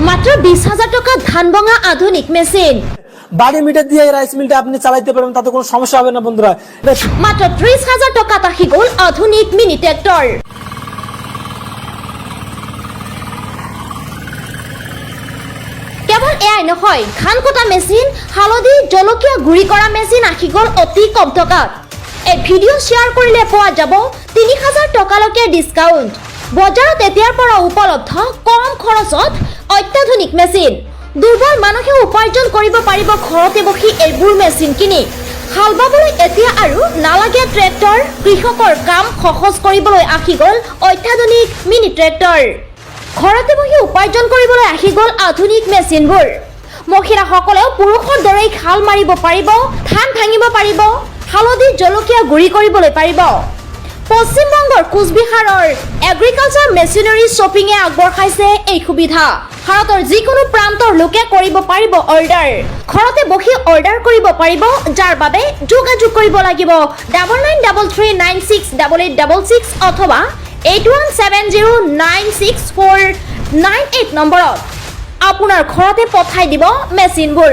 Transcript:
মাত্র 20,000 টাকা ধান ভাঙা আধুনিক মেশিন। বাড়ি মিটার দিয়ে রাইস মিলটা আপনি চালাইতে পারবেন, তাতে কোনো সমস্যা হবে না বন্ধুরা। মাত্র 30,000 টাকা আহি গ'ল আধুনিক মিনি ট্ৰেক্টৰ। কেৱল এয়াই নহয়, ধান কটা মেচিন, হালধি জলকীয়া গুড়ি কৰা মেচিন আহি গ'ল অতি কম টকাত। এই ভিডিঅ' শ্বেয়াৰ কৰিলে পোৱা যাব 3,000 টকালৈকে ডিছকাউণ্ট। বজাৰত এতিয়াৰ পৰা উপলব্ধ কম খৰচত অত্যাধুনিক মেচিন। দুৰ্বল মানুহে উপাৰ্জন কৰিব পাৰিব ঘৰতে বহি এইবোৰ মেচিন কিনি। হাল বাবলৈ এতিয়া আৰু নালাগে ট্ৰেক্টৰ। কৃষকৰ কাম সহজ কৰিবলৈ আহি গ'ল অত্যাধুনিক মিনি ট্ৰেক্টৰ। ঘৰতে বহি উপাৰ্জন কৰিবলৈ আহি গ'ল আধুনিক মেচিনবোৰ। মহিলাসকলেও পুৰুষৰ দৰেই হাল মাৰিব পাৰিব, ধান ভাঙিব পাৰিব, হালধি জলকীয়া গুড়ি কৰিবলৈ পাৰিব। পশ্চিমবংগৰ কোচবিহাৰৰ এগ্ৰিকালচাৰ মেচিনাৰী শ্বপিঙে আগবঢ়াইছে এই সুবিধা। ভাৰতৰ যিকোনো প্ৰান্তৰ লোকে কৰিব পাৰিব অৰ্ডাৰ। ঘৰতে বহি অৰ্ডাৰ কৰিব পাৰিব, যাৰ বাবে যোগাযোগ কৰিব লাগিব 9933968866 অথবা 8170964998 নম্বৰত। আপোনাৰ ঘৰতে পঠাই দিব মেচিনবোৰ।